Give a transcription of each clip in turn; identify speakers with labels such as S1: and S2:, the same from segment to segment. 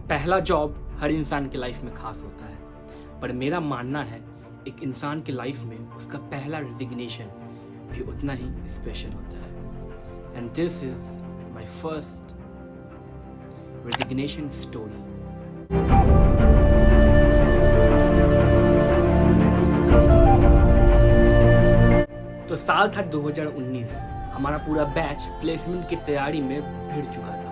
S1: पहला जॉब हर इंसान की लाइफ में खास होता है, पर मेरा मानना है एक इंसान की लाइफ में उसका पहला रेजिग्नेशन भी उतना ही स्पेशल होता है। And this is my first resignation story. तो साल था 2019। हमारा पूरा बैच प्लेसमेंट की तैयारी में भिड़ चुका था।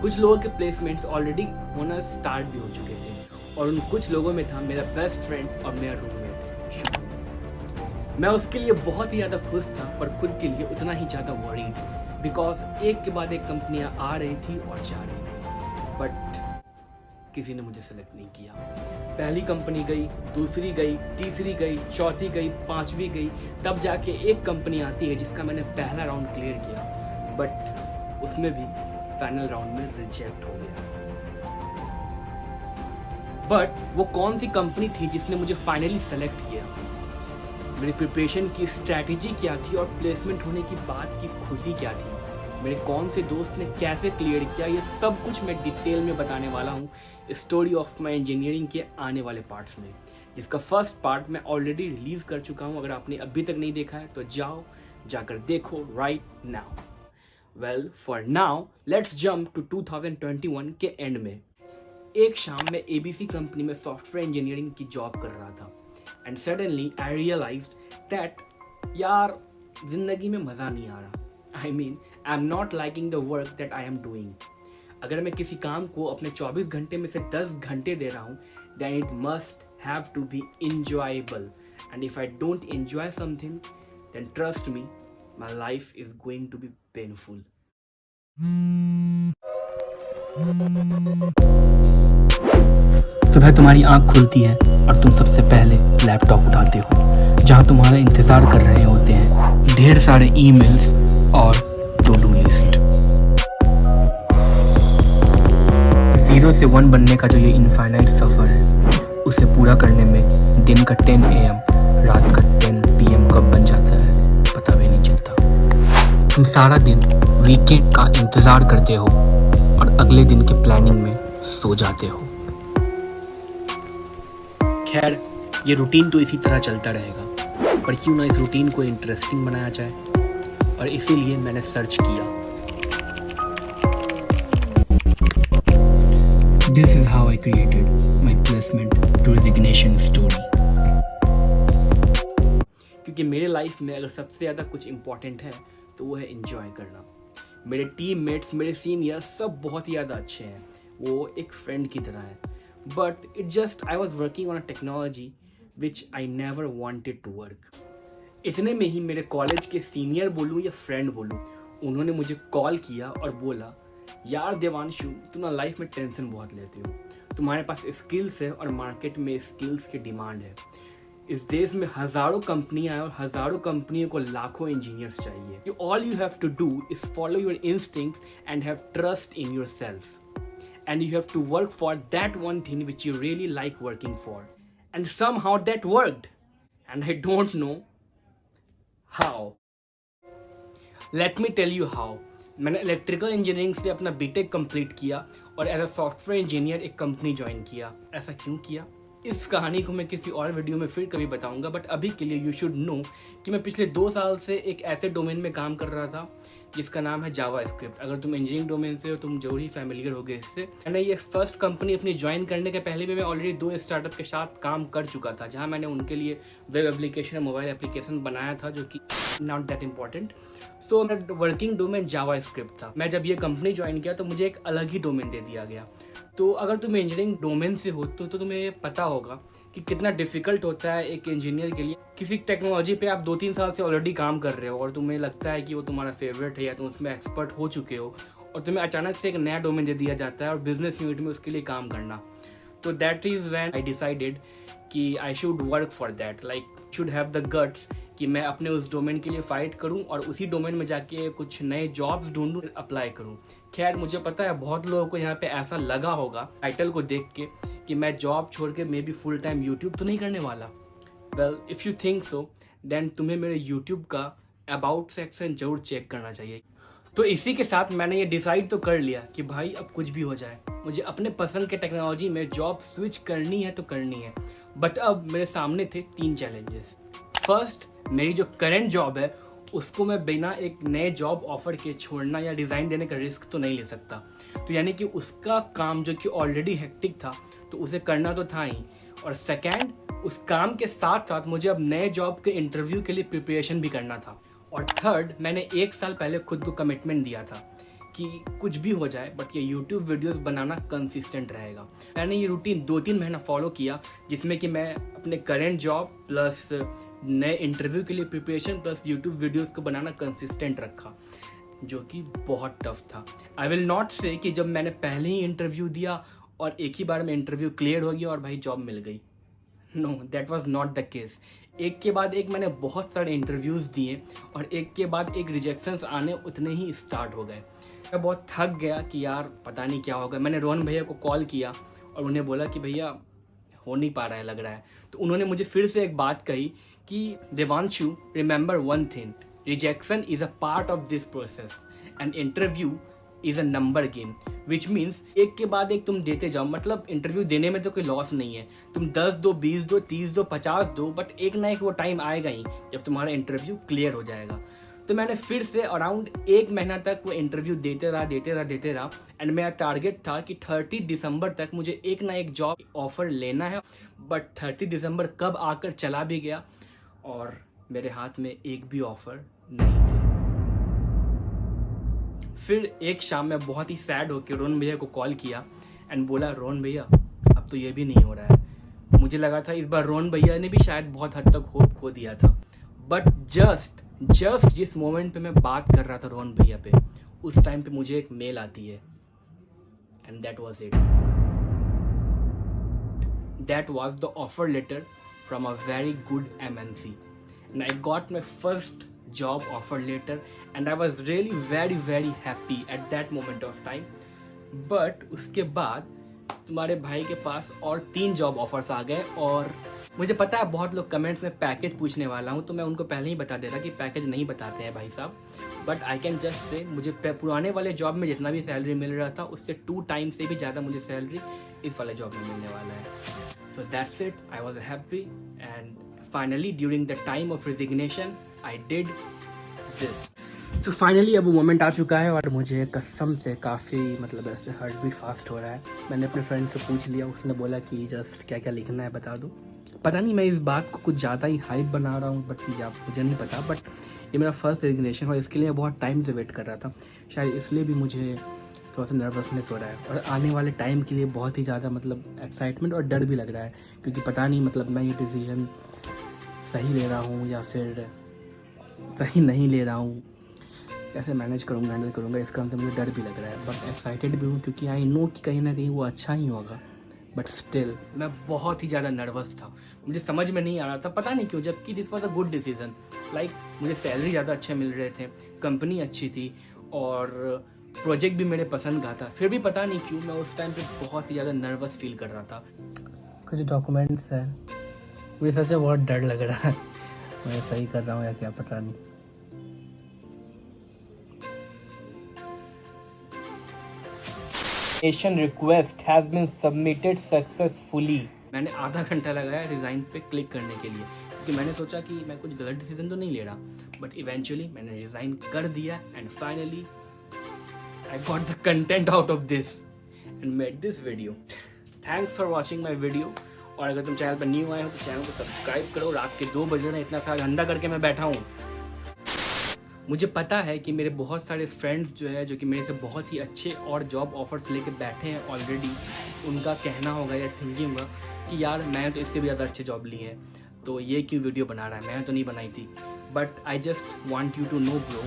S1: कुछ लोगों के प्लेसमेंट ऑलरेडी होना स्टार्ट भी हो चुके थे और उन कुछ लोगों में था मेरा बेस्ट फ्रेंड और मेरा रूममेट शुभम। मैं उसके लिए बहुत ही ज़्यादा खुश था, पर खुद के लिए उतना ही ज़्यादा वरीड, बिकॉज एक के बाद एक कंपनियां आ रही थी और जा रही थी, बट किसी ने मुझे सेलेक्ट नहीं किया। पहली कंपनी गई, दूसरी गई, तीसरी गई, चौथी गई, पांचवी गई, तब जाके एक कंपनी आती है जिसका मैंने पहला राउंड क्लियर किया, बट उसमें भी फाइनल राउंड में रिजेक्ट हो गया। बट वो कौन सी कंपनी थी जिसने मुझे फाइनली सेलेक्ट किया, मेरी प्रिपरेशन की स्ट्रैटेजी क्या थी और प्लेसमेंट होने की बात की खुशी क्या थी, मेरे कौन से दोस्त ने कैसे क्लियर किया, ये सब कुछ मैं डिटेल में बताने वाला हूँ स्टोरी ऑफ माई इंजीनियरिंग के आने वाले पार्ट्स में, जिसका फर्स्ट पार्ट मैं ऑलरेडी रिलीज कर चुका हूँ। अगर आपने अभी तक नहीं देखा है तो जाकर देखो right now. Well, for now let's jump to 2021 के एंड में। एक शाम मैं ABC कंपनी में सॉफ्टवेयर इंजीनियरिंग की जॉब कर रहा था and suddenly I realised that यार जिंदगी में मज़ा नहीं आ रहा। I mean, I'm not liking the work that I am doing. अगर मैं किसी काम को अपने 24 घंटे में से 10 घंटे दे रहा हूँ, then it must have to be enjoyable. And if I don't enjoy something, then trust me, my life is going to be painful. सुबह तुम्हारी आंख खुलती है और तुम सबसे पहले लैपटॉप उठाते हो, जहां तुम्हारा इंतजार कर रहे होते हैं ढेर सारे ईमेल्स और टू डू लिस्ट। 0 से 1 बनने का जो ये इनफाइनाइट सफर है, उसे पूरा करने में दिन का 10 AM रात का 10 PM कब बन जाता है पता भी नहीं चलता। तुम सारा दिन वीकेंड का इंतजार करते हो और अगले दिन के प्लानिंग में सो जाते हो। खैर, ये रूटीन तो इसी तरह चलता रहेगा, पर क्यों ना इस रूटीन को इंटरेस्टिंग बनाया जाए, और इसीलिए मैंने सर्च किया। This is how I created my placement to resignation story. क्योंकि मेरे लाइफ में अगर सबसे ज़्यादा कुछ इम्पोर्टेंट है तो वो है एंजॉय करना। मेरे टीममेट्स, मेरे सीनियर सब बहुत ही ज़्यादा अच्छे हैं, वो एक फ्रेंड की तरह है, but it just I was working on a technology which I never wanted to work. इतने में ही मेरे कॉलेज के सीनियर बोलूँ या फ्रेंड बोलूँ, उन्होंने मुझे कॉल किया और बोला, यार देवांशु, तुम ना लाइफ में टेंशन बहुत लेते हो, तुम्हारे पास स्किल्स है और मार्केट में स्किल्स की डिमांड है। इस देश में हज़ारों कंपनियां हैं और हज़ारों कंपनियों को लाखों इंजीनियर्स चाहिए। All you have to do is follow your instincts and have trust in yourself, and you have to work for that one thing which you really like working for, and somehow that worked, and I don't know how. Let me tell you how. मैंने electrical engineering से अपना BTech complete किया और as a software engineer एक company join किया। ऐसा क्यों किया, इस कहानी को मैं किसी और वीडियो में फिर कभी बताऊंगा, बट अभी के लिए यू शुड नो कि मैं पिछले 2 साल से एक ऐसे डोमेन में काम कर रहा था जिसका नाम है जावास्क्रिप्ट। अगर तुम इंजीनियरिंग डोमेन से हो तुम जरूर ही फैमिलियर होगे इससे। मैंने ये फर्स्ट कंपनी अपनी ज्वाइन करने के पहले भी मैं ऑलरेडी 2 स्टार्टअप के साथ काम कर चुका था, जहाँ मैंने उनके लिए वेब एप्लीकेशन और मोबाइल एप्लीकेशन बनाया था, जो कि नॉट दैट इम्पॉर्टेंट। सो मेरा वर्किंग डोमेन जावास्क्रिप्ट था। मैं जब ये कंपनी ज्वाइन किया तो मुझे एक अलग ही डोमेन दे दिया गया। तो अगर तुम इंजीनियरिंग डोमेन से हो तो तुम्हें पता होगा कि कितना डिफिकल्ट होता है एक इंजीनियर के लिए। किसी टेक्नोलॉजी पे आप 2-3 साल से ऑलरेडी काम कर रहे हो और तुम्हें लगता है कि वो तुम्हारा फेवरेट है या तुम उसमें एक्सपर्ट हो चुके हो, और तुम्हें अचानक से एक नया डोमेन दे दिया जाता है और बिजनेस यूनिट में उसके लिए काम करना। तो that is when I decided कि I should work for that, like should have the guts कि मैं अपने उस डोमेन के लिए फाइट करूं और उसी डोमेन में जाके कुछ नए जॉब्स ढूंढूं, अप्लाई करूं। खैर, मुझे पता है बहुत लोगों को यहाँ पे ऐसा लगा होगा टाइटल को देख के कि मैं जॉब छोड़ के maybe full time YouTube तो नहीं करने वाला। Well, if you think so then तुम्हें मेरे यूट्यूब का अबाउट सेक्शन जरूर चेक करना चाहिए। तो इसी के साथ मैंने ये डिसाइड तो कर लिया कि भाई अब कुछ भी हो जाए मुझे अपने पसंद के टेक्नोलॉजी में जॉब स्विच करनी है तो करनी है। बट अब मेरे सामने थे 3 चैलेंजेस। फर्स्ट, मेरी जो करंट जॉब है उसको मैं बिना एक नए जॉब ऑफर के छोड़ना या रिज़ाइन देने का रिस्क तो नहीं ले सकता। तो यानी कि उसका काम जो कि ऑलरेडी हेक्टिक था तो उसे करना तो था ही, और सेकेंड, उस काम के साथ साथ मुझे अब नए जॉब के इंटरव्यू के लिए प्रिपरेशन भी करना था। और थर्ड, मैंने 1 साल पहले खुद को कमिटमेंट दिया था कि कुछ भी हो जाए बट ये यूट्यूब वीडियोस बनाना कंसिस्टेंट रहेगा। मैंने ये रूटीन 2-3 महीना फॉलो किया, जिसमें कि मैं अपने करंट जॉब प्लस नए इंटरव्यू के लिए प्रिपरेशन प्लस यूट्यूब वीडियोस को बनाना कंसिस्टेंट रखा, जो कि बहुत टफ था। आई विल नॉट से कि जब मैंने पहले ही इंटरव्यू दिया और एक ही बार में इंटरव्यू क्लियर हो गया और भाई जॉब मिल गई। No, that was not the case. एक के बाद एक मैंने बहुत सारे इंटरव्यूज़ दिए और एक के बाद एक रिजेक्शंस आने उतने ही स्टार्ट हो गए। मैं बहुत थक गया कि यार पता नहीं क्या होगा। मैंने रोहन भैया को कॉल किया और उन्हें बोला कि भैया हो नहीं पा रहा है, लग रहा है। तो उन्होंने मुझे फिर से एक बात कही कि Devanshu, remember one thing, rejection is a part of this process and interview is a number game, which means एक के बाद एक तुम देते जाओ। मतलब इंटरव्यू देने में तो कोई लॉस नहीं है, तुम 10 दो, 20 दो, 30 दो, 50 दो, बट एक ना एक वो टाइम आएगा ही जब तुम्हारा इंटरव्यू क्लियर हो जाएगा। तो मैंने फिर से अराउंड 1 महीना तक वो इंटरव्यू देते रहा एंड मेरा टारगेट था कि 30 दिसंबर तक मुझे एक ना एक जॉब ऑफर लेना है। बट 30 दिसंबर कब आकर चला भी गया और मेरे हाथ में एक भी ऑफर नहीं थे। फिर एक शाम में बहुत ही सैड होकर रोहन भैया को कॉल किया एंड बोला, रोहन भैया अब तो ये भी नहीं हो रहा है। मुझे लगा था इस बार रोहन भैया ने भी शायद बहुत हद तक होप खो दिया था। बट जस्ट जिस मोमेंट पे मैं बात कर रहा था रोहन भैया पे, उस टाइम पे मुझे एक मेल आती है and that was it. That was the offer letter from a very good MNC and I got my first job offer letter and I was really very very happy at that moment of time. But उसके बाद तुम्हारे भाई के पास और 3 job offers आ गए और मुझे पता है बहुत लोग कमेंट्स में पैकेज पूछने वाला हूँ, तो मैं उनको पहले ही बता दे रहा कि पैकेज नहीं बताते हैं भाई साहब। But I can just say मुझे पुराने वाले जॉब में जितना भी सैलरी मिल रहा था उससे 2 टाइम्स से भी ज़्यादा मुझे सैलरी इस वाले जॉब में मिलने वाला है। So that's it, I was happy and finally during the time of resignation I did this. तो फाइनली अब वो मोमेंट आ चुका है और मुझे कसम से काफ़ी मतलब ऐसे हार्ट बीट फास्ट हो रहा है। मैंने अपने फ्रेंड से पूछ लिया, उसने बोला कि जस्ट क्या क्या लिखना है बता दो। पता नहीं मैं इस बात को कुछ ज़्यादा ही हाइप बना रहा हूँ, बट या मुझे नहीं पता। बट ये मेरा फर्स्ट रेजिग्नेशन और इसके लिए बहुत टाइम से वेट कर रहा था, शायद इसलिए भी मुझे थोड़ा सा नर्वसनेस हो रहा है और आने वाले टाइम के लिए बहुत ही ज़्यादा मतलब एक्साइटमेंट और डर भी लग रहा है, क्योंकि पता नहीं मतलब मैं ये डिसीजन सही ले रहा हूँ या फिर सही नहीं ले रहा हूँ, कैसे मैनेज करूँगा, हैंडल करूँगा, इसका हमसे मुझे डर भी लग रहा है। बट एक्साइटेड भी हूँ क्योंकि आई नो कि कहीं ना कहीं वो अच्छा ही होगा। बट स्टिल मैं बहुत ही ज़्यादा नर्वस था, मुझे समझ में नहीं आ रहा था, पता नहीं क्यों, जबकि this was a good decision. Like मुझे सैलरी ज़्यादा अच्छे मिल रहे थे, कंपनी अच्छी थी और प्रोजेक्ट भी मेरे पसंद का था, फिर भी पता नहीं क्यों मैं उस टाइम पे बहुत ही ज़्यादा नर्वस फील कर रहा था। कुछ डॉक्यूमेंट्स हैं, मुझे सच में बहुत डर लग रहा है, मैं सही कर रहा हूँ या क्या पता नहीं। Request has been submitted successfully. मैंने आधा घंटा लगाया रिज़ाइन पे क्लिक करने के लिए, क्योंकि मैंने सोचा कि मैं कुछ गलत डिसीजन तो नहीं ले रहा। बट इवेंचुअली मैंने रिज़ाइन कर दिया and finally I got the content out of this and made this video. Thanks for watching my video. और अगर तुम चैनल पर न्यू आए हो तो चैनल को सब्सक्राइब करो। रात के 2 बज रहे हैं, इतना सारा धंधा करके मैं बैठा हूँ। मुझे पता है कि मेरे बहुत सारे फ्रेंड्स जो कि मेरे से बहुत ही अच्छे और जॉब ऑफर्स लेके बैठे हैं ऑलरेडी, उनका कहना होगा या थिंकिंग होगा कि यार मैं तो इससे भी ज़्यादा अच्छे जॉब ली है, तो ये क्यों वीडियो बना रहा है, मैंने तो नहीं बनाई थी। But I just want you to know bro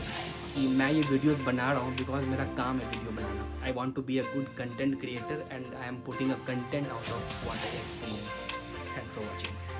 S1: कि मैं ये वीडियोस बना रहा हूँ बिकॉज मेरा काम है वीडियो बनाना। I want to be a good content creator and I am putting a content out of what I experience. Thanks for watching.